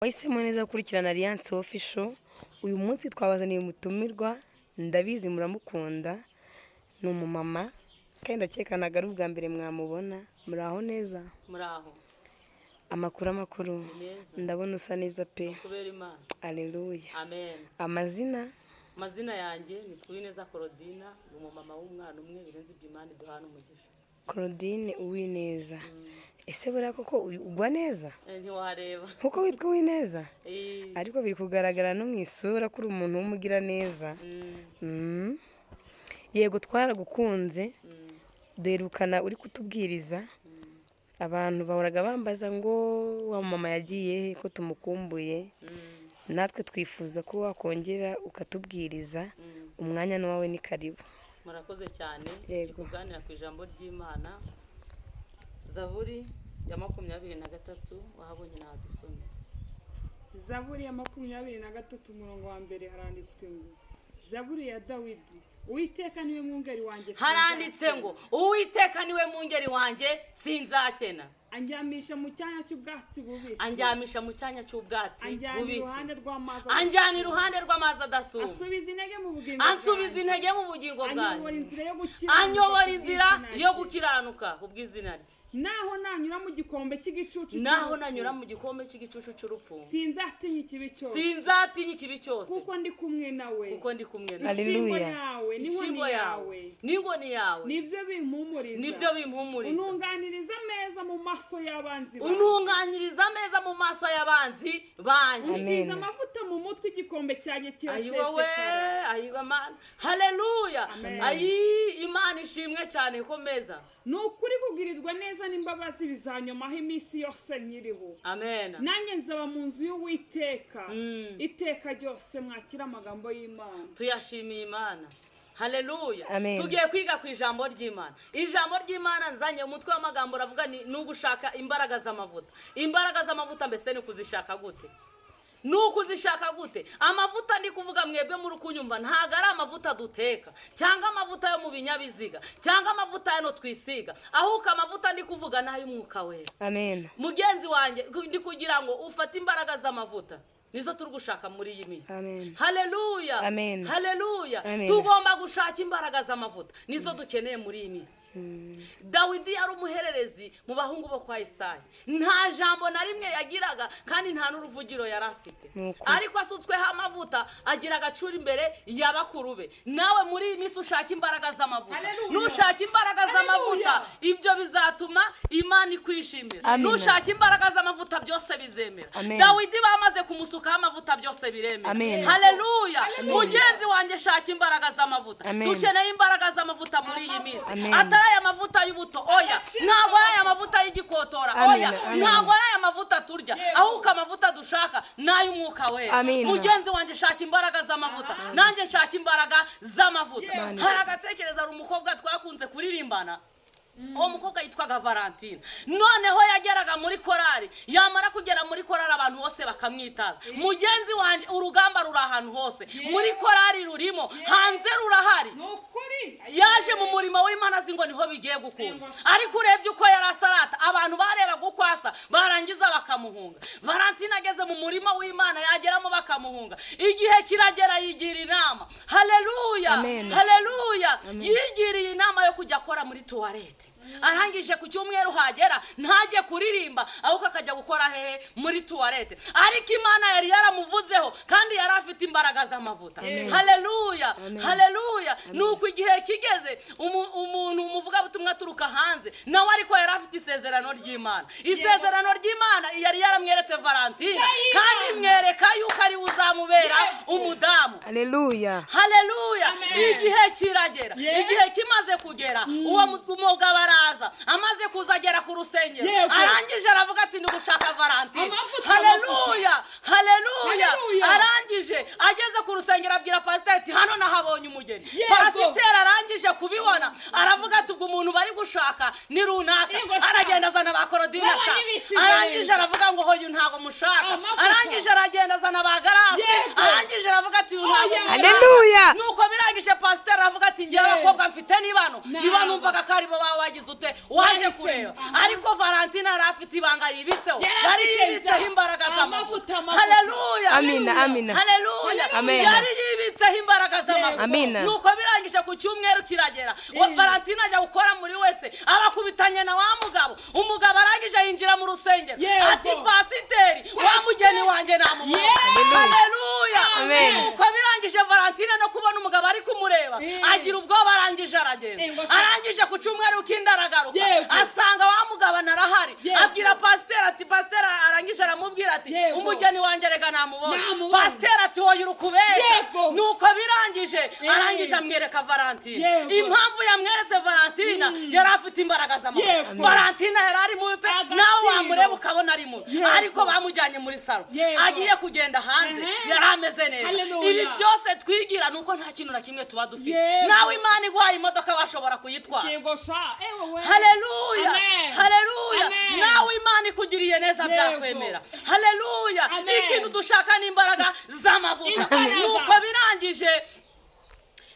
Wahisemo neza gukurikirana Alliance Official. Uyu munsi twabazaniye umutumirwa, ndabizi muramukunda, ni umumama kandi ndakekanaga ari ubwa mbere mwamubona. Muraho neza? Muraho. Amakuru ndabona usa neza pe. Kubera Imana. Alleluia. Amen. Amazina yanjye ni Uwineza Claudine, ni umumama w'umwana umwe birenze iby'Imana duhana umugisha. Claudine Uwineza. Ese buriya koko ugwa neza? Ntiwareba. Kuko witwa Uwineza? Ariko biri kugaragara no mu isura kuri umuntu w'umugira neza. Yego twaragukunze. Duherukana uri kutubwiriza. Abantu bahoraga bambaza ngo wa mama yagiye ko tumukumbuye. Natwe twifuza ko wakongera ukatubwiriza. Umwanya n'uwawe ni karibu. Murakoze cyane. Yego. Kuganira ku ijambo ry'Imana. Zaburi ya 23 wahabonye n'adusomye. Zaburi ya 23 umurongo wa mbere haranditswe ngo Zaburi ya Dawidi, Uwiteka niwe mwungeri wanjye. Haranditse ngo Uwiteka niwe mwungeri wanjye sinzakena. Anjyamisha mu cyanya cy'ubwatsi bubisi. Anjyamisha mu cyanya cy'ubwatsi bubisi. Anjyana iruhande rw'amazi adasuma. Ansubiza intege mu bugingo bwanjye. Anyobora inzira yo gukiranuka kubw'izina rye. Naho nanyura mu gikombe cy'igicucu cy'urupfu. Sinzatinya ikibi cyose. Kuko ndi kumwe nawe. Haleluya. Ishimbo yawe n'inkoni yawe nibyo bimpumuriza. Ununganiriza ameza mu maso y'abanzi banjye. Unsize amavuta mu mutwe, igikombe cyanjye kirasesekara. Ayiwa Mana. Haleluya. Imana ishimwe cyane. Komeza. Nukuri kugirirwa neza n'imbabazi bizanyomaho iminsi yose nkiriho. Amen. Nanjye nzaba mu nzu y'Uwiteka iteka ryose. Mwakira amagambo y'Imana. Tuyashimiye Imana. Haleluya. Amen. Tugiye kwiga ku ijambo ry'Imana. Ijambo ry'Imana nzanye umutwe w'amagambo ravuga ni ugushaka imbaraga z'amavuta. Imbaraga z'amavuta mbese ni kuzishaka gute? Nukuzishaka gute? Amavuta ndi kuvuga mwebwe muri kunyumva ntago ari amavuta duteka cyangwa amavuta yo mu binyabiziga cyangwa amavuta yano twisiga, ahubwo amavuta ndi kuvuga nayo umwuka wera. Amen. Mugenzi wanjye ndi kugira ngo ufate imbaraga z'amavuta nizo turi gushaka muri iyi minsi. Haleluya. Haleluya. Tugomba gushaka imbaraga z'amavuta nizo dukeneye muri iyi minsi. Dawidi yari umuhererezi mu bahungu bo kwa Isaya. Nta jambo na rimwe yagiraga kandi nta n'uruvugiro yari afite. Ariko asutsweho amavuta agira agacura imbere y'abakuru be. Nawe muri iyi minsi ushaka imbaraga z'amavuta. Nushaka imbaraga z'amavuta ibyo bizatuma Imana ikwishimira. Nushaka imbaraga z'amavuta byose bizemera. Dawidi bamaze kumusukaho amavuta byose biremera. Haleluya. Mugenzi wanjye shaka imbaraga z'amavuta. Dukeneye imbaraga z'amavuta muri iyi minsi. Aya mavuta y'ubuto oya, ntabwo aya mavuta y'igikotora oya, ntabwo aya mavuta turya, ahubwo amavuta dushaka nayo umwuka wera. Mugenzi wanjye shaka imbaraga z'amavuta, nanjye nshaka imbaraga z'amavuta. Hari agatekereza ari umukobwa twakunze kuririmbana. Uwo mukobwa yitwaga Valentine. Noneho yageraga muri korari, yamara kugera muri korari abantu bose bakamwitaza. Mugenzi wanje urugamba ruri ahantu hose. Muri korari rurimo, hanze rurahari. Yaje mu murimo w'Imana zingo niho bigiye gukunda. Ariko urebye uko yarasarata, abantu bareba gukwasa barangiza bakamuhunga. Valentine ageze mu murimo w'Imana yageramo bakamuhunga. Igihe kiragera yigira inama. Haleluya. Haleluya. Yigiriye inama yo kujya akora muri toilette. Arangije ku cyumweru hagera ntajye kuririmba ahubwo akajya gukora hehe muri toilette. Ariko Imana yari yaramuvuzeho kandi yari afite imbaraga z'amavuta. Haleluya. Haleluya. Nuko igihe kigeze umuntu umuvuga butumwa turuka hanze nawe ariko yari afite isezerano ry'Imana. Isezerano ry'Imana yari yaramweretse Valentine kandi mwereka yuko ari uzamubera umudamu. Haleluya. Haleluya. Igihe kiragera. Igihe kimaze kugera uwo mugabo amaze kuzagera ku rusengero arangije aravuga ati ndi gushaka Valentine. Haleluya. Haleluya. Arangije ageze ku rusengero abwira pasiteri ati hano nahabonye umugeni. Pasiteri arangije kubibona aravuga ati ubwo umuntu bari gushaka ni runaka. Aragenda azana ba Claudine. Arangije aravuga ngo hoyo nta ntabwo mushaka. Arangije aragenda azana ba garasi, arangije aravuga ati uyu ntabwo mushaka. Haleluya. Nuko birangije pasiteri aravuga ati njyewe abakobwa mfite nibano numvaga ko aribo baba bagize ute waje kureba. Ariko Valentina yari afite ibanga yibitseho, yari yibitseho imbaraga z'amavuta. Haleluya. Amina. Haleluya. Amen. Yari yibitseho imbaraga z'amavuta. Amina. Nuko birangije ku cyumweru kiragera, Valentina ajya gukora muri wese, abakubitanye na wa mugabo. Umugabo arangije yinjira mu rusengero ati pasiteri wa mugeni wanjye namubonye. Haleluya. Nuko birangije Valentina no kubona umugabo ari kumureba, agira ubwoba, arangije aragenda. Arangije ku cyumweru kindi aragaruka, asanga wa mugabo narahari, abwira pasiteri ati pasiteri, arangije aramubwira ati umugeni wanjye rega namubonye. Pasiteri ati wowe urukubesha. Nuko birangije arangije amwereka Valentina. Impamvu yamweretse Valentina, yari afite imbaraga z'amavuta. Valentina yari ari mubi pe, nawe wamureba ukabona ari mubi, ariko bamujyanye muri salo, agiye kugenda hanze yari ameze neza. Ibi byose twigira nuko nta kintu na kimwe tuba dufite. Nawe Imana iguhaye imodoka washobora kuyitwara. Haleluya. Haleluya. Nawe Imana ikugiriye neza byakwemera. Haleluya. Ikintu dushaka ni imbaraga z'amavuta.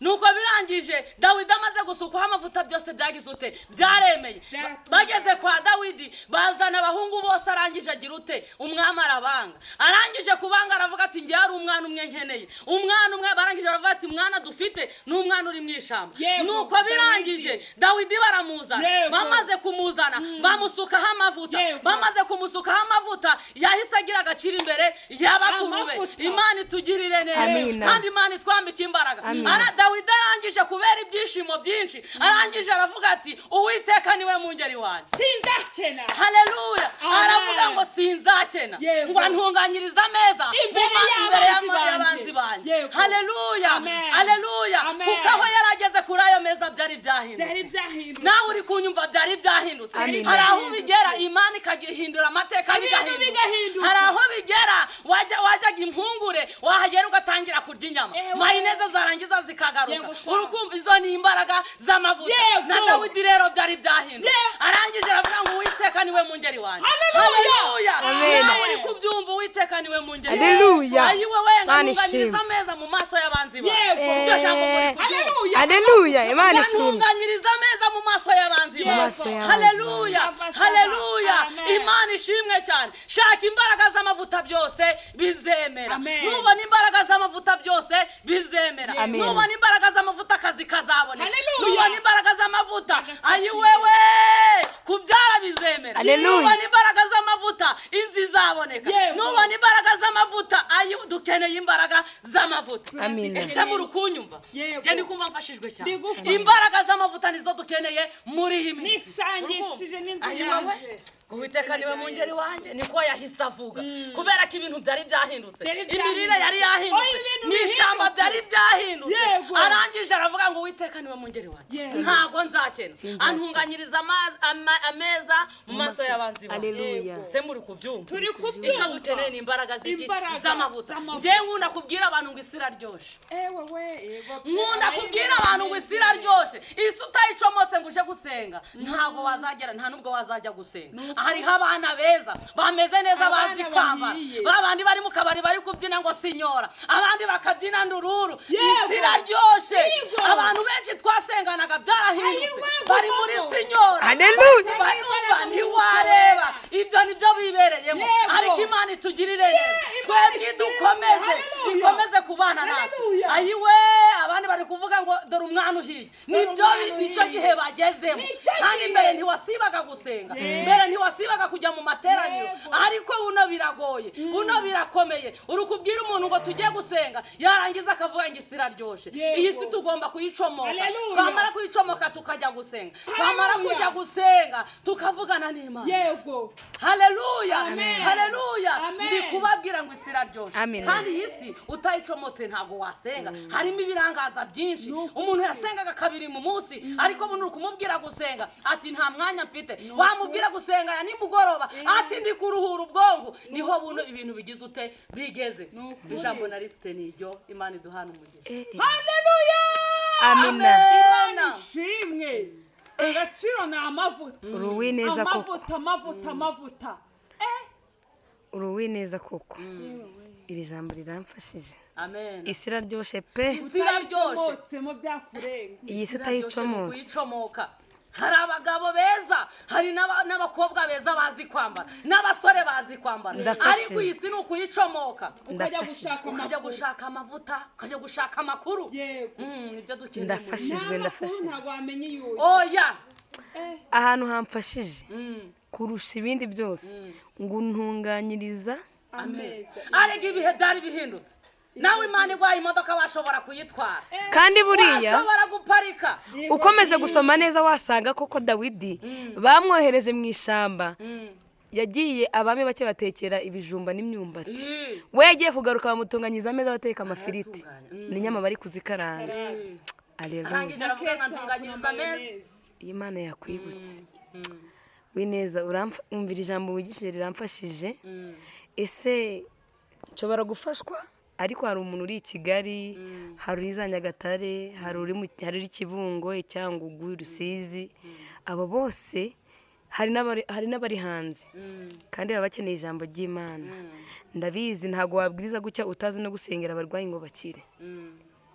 Nuko birangije Dawidi amaze gusukwaho amavuta byose byagize ute byaremeye. Bageze kwa Dawidi bazana abahungu bose, arangije agira ute umwami arabanga. Arangije kubanga aravuga ati njye hari umwana umwe nkeneye. Umwana umwe barangije aravuga ati mwana dufite ni umwana uri mu ishamba. Nuko birangije Dawidi baramuzana, bamaze kumuzana bamusukaho amavuta. Bamaze kumusukaho amavuta yahise agira agaciro imbere y'abakuru be. Imana itugirire neza kandi Imana itwambike imbaraga. Dawidi arangije kubera ibyishimo byinshi, arangije aravuga ati Uwiteka niwe mungeri wanjye, sinzakena. Haleluya. Aravuga ngo sinzakena, ngo antunganyirize ameza imbere y'abanzi banjye. Haleluya. Haleluya. Kuko aho yarageze kuri ayo meza byari byahindutse. Nawe uri kunyumva byari byahindutse. Hari aho bigera Imana ikagihindura amateka bigahinduka. Hari aho bigera wajyaga impungure wahagera ugatangira kurya inyama, mayoneze zarangiza zikagaruka. Urukumva izo ni imbaraga z'amavuta. Na Dawidi rero byari byahindutse. Arangije aravuga ngo Uwiteka niwe mungeri wanjye. Haleluya. Nawe uri kubyumva Uwiteka niwe mungeri wanjye. Ayiwe wenga ntunganyiriza ameza mu maso y'abanzi bawe. Iryo jambo muri kubyumva. Haleluya. Imana ishimwe. Ntunganyiriza ameza mu maso y'abanzi bawe. Haleluya. Haleluya. Imana ishimwe cyane. Shaka imbaraga z'amavuta byose bizemera. Nubona imbaraga z'amavuta byose bizemera. Nubona imbaraga z'amavuta akazi kazaboneka. Nubona imbaraga z'amavuta ayiwewe kubyara bizemera. Nubona imbaraga z'amavuta inzi izaboneka. Nubona imbaraga z'amavuta dukeneye imbaraga z'amavuta. Ese muri kunyumva? Je ndi kumva mfashijwe cyane. Imbaraga z'amavuta nizo dukeneye muri iyi minsi. Nisangishije n'inzi yanjye. Uwiteka niwe mungeri wanjye, niko yahise avuga. Kubera ko ibintu byari byahindutse, imirire yari yahindutse, n'ishamba byari byahindutse. Arangije aravuga ngo Uwiteka niwe mungeri wanjye, ntago nzakena. Antunganyiriza ameza mu maso y'abanzi bawe. Haleluya. Se muri kubyumva? Icyo dukeneye ni imbaraga z'amavuta. Njye nkunda kubwira abantu ngo isi iraryoshe. Nkunda kubwira abantu ngo isi iraryoshe. Isi utayicomotse ngo uje gusenga ntago wazagera, nta nubwo wazajya gusenga. Hariho abana beza bameze neza bazi kwambara, babandi bari mu kabari bari kubyina ngo sinyora, abandi bakabyina ndururu. Isi iraryoshe. Abantu benshi twasenganaga byarahindutse, bari muri sinyora. Haleluya. Barumva ntiwareba, ibyo nibyo bibereyemo. Ariko Imana itugirire neza, twebwe dukomeze kubana natwe. Ayiwe abandi bari kuvuga ngo dore umwana uhiye. Nicyo gihe bagezemo. Kandi mbere ntiwasibaga gusenga, mbere ntiwasibaga kujya mu materaniro, ariko buno biragoye, buno birakomeye. Uri kubwira umuntu ngo tujye gusenga, yarangiza akavuga ngo isi iraryoshe. Iyi si tugomba kuyicomoka. Twamara kuyicomoka tukajya gusenga, twamara kujya gusenga tukavugana n'Imana. Haleluya. Haleluya. Ndi kubabwira ngo isi iraryoshe. Kandi iyi si utayicomotse ntago wasenga. Harimo ibirangaza byinshi. Umuntu yasengaga kabiri mu munsi, ariko buno kumubwira gusenga ati nta mwanya mfite. Wamubwira gusenga ya nimugoroba ati ndi kuruhura ubwongo. Niho buno ibintu bigize ute bigeze. Ijambo narifite niryo. Imana iduhana umugisha. Haleluya. Amina. Imana ishimwe. Agaciro ni amavuta. Uruwi neza koko. Amavuta. uri uw'ineza koko iri jambo riramfashije amen isi iraryoshe pe isi iraryoshe iyi si utayicomotse kuyicomoka hari abagabo beza hari n'abakobwa beza bazi kwambara n'abasore bazi kwambara ariko iyi si ni ukuyicomoka ukajya gushaka amavuta ukajya gushaka amakuru nibyo dukeneye ndafashijwe oya ahantu hamfashije kurusha ibindi byose ngo untunganyiriza arega ibihe byari bihindutse nawe Imana igwaye imodoka washobora kuyitwara kandi buriya washobora guparika ukomeje gusoma neza wasanga koko Dawidi bamwohereje mu ishyamba yagiye abami bake batekera ibijumba n'imyumbati we yagiye kugaruka bamutunganyiriza ameza bateka amafiriti n'inyama bari kuzikaranga iyi Mana yakwibutse wineza umvira ijambo wigishije riramfashije ese nshobora gufashwa ariko hari umuntu uri i Kigali hari uri za Nyagatare hari uri Kibungo Cyangugu Rusizi abo bose hari n'abari hanze kandi baba bakeneye ijambo ry'Imana ndabizi ntabwo wabwiriza gutya utazi no gusengera abarwayi ngo bakire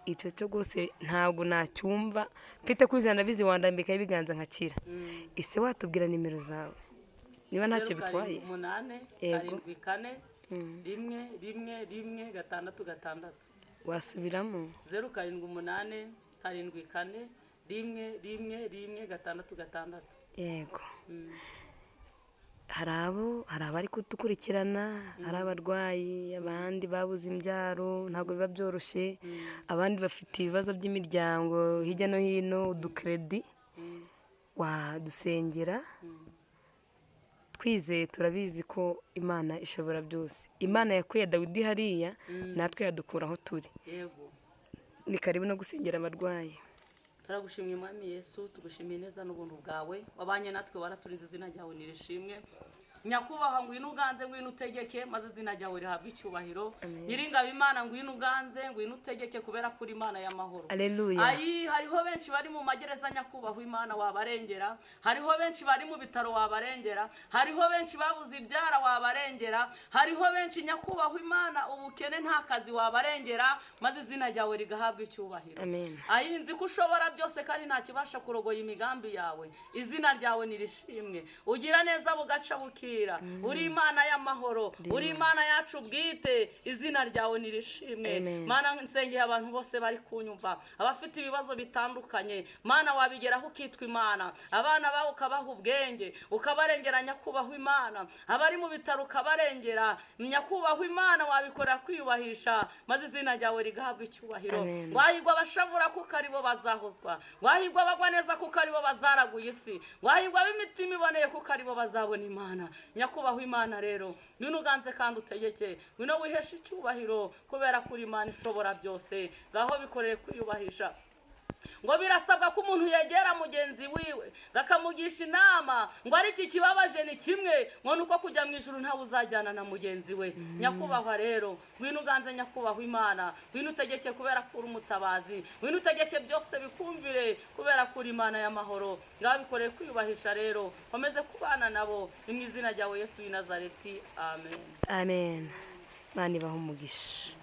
icyo cyo rwose ntabwo nacyumva mfite kwizera ndabizi wandambikaho ibiganza nkakira ese watubwira nimero zawe niba ntacyo bitwaye 8 wasubiramo 0787441116 yego hari abari kudukurikirana hari abarwayi abandi babuze imbyaro ntabwo biba byoroshye abandi bafite ibibazo by'imiryango hirya no hino udukredi wadusengera twizeye turabizi ko Imana ishobora byose Imana yakuye Dawidi hariya natwe yadukura aho turi ni karibu no gusengera abarwayi turagushimye Mwami Yesu tugushimiye neza n'ubuntu bwawe wabanye natwe waraturinze izina ryawe nirishimwe nyakubahwa ngwino uganze ngwino utegeke maze izina ryawe rihabwe icyubahiro nyiringabo Imana ngwino uganze ngwino utegeke kubera kuri Imana y'amahoro hariho benshi bari mu magereza nyakubahwa Imana wabarengera hariho benshi bari mu bitaro wabarengera hariho benshi babuze ibyara wabarengera hariho benshi nyakubahwa Imana ubukene nta kazi wabarengera maze izina ryawe rigahabwa icyubahiro nzi ko ushobora byose kandi nta kibasha kurogoya imigambi yawe izina ryawe nirishimwe ugira neza bugaca buki uri Imana y'amahoro uri Imana yacu bwite izina ryawe nirishimwe Mana nsengeye abantu bose bari kunyumva abafite ibibazo bitandukanye Mana wabigeraho ukitwa Imana abana bawe ukabaha ubwenge ukabarengera nyakubahwa Imana abari mu bitaro ukabarengera nyakubahwa Imana wabikorera kwiyubahisha maze izina ryawe rigahabwa icyubahiro wahirwa abashavura kuko aribo bazahozwa wahirwa abagwa neza kuko aribo bazaraguye isi wahirwa ab'imitima iboneye kuko aribo bazabona Imana nyakubahwa Imana rero ngwino uganze kandi utegeke ngwino wiheshe icyubahiro kubera kuri Imana ishobora byose ngaho bikoreye kwiyubahisha ngo birasabwa ko umuntu yegera mugenzi wiwe gakamugisha inama ngo ari iki kibabaje ni kimwe ngo nuko kujya mu ijuru ntawe uzajyana na mugenzi we nyakubahwa rero ngwino uganze nyakubahwa Imana ngwino utegeke kubera kuri umutabazi ngwino utegeke byose bikumvire kubera kuri Imana y'amahoro ngaho bikoreye kwiyubahisha rero komeze kubana nabo mu izina ryawe Yesu w'i Nazareti amen amen Imana ibahe umugisha.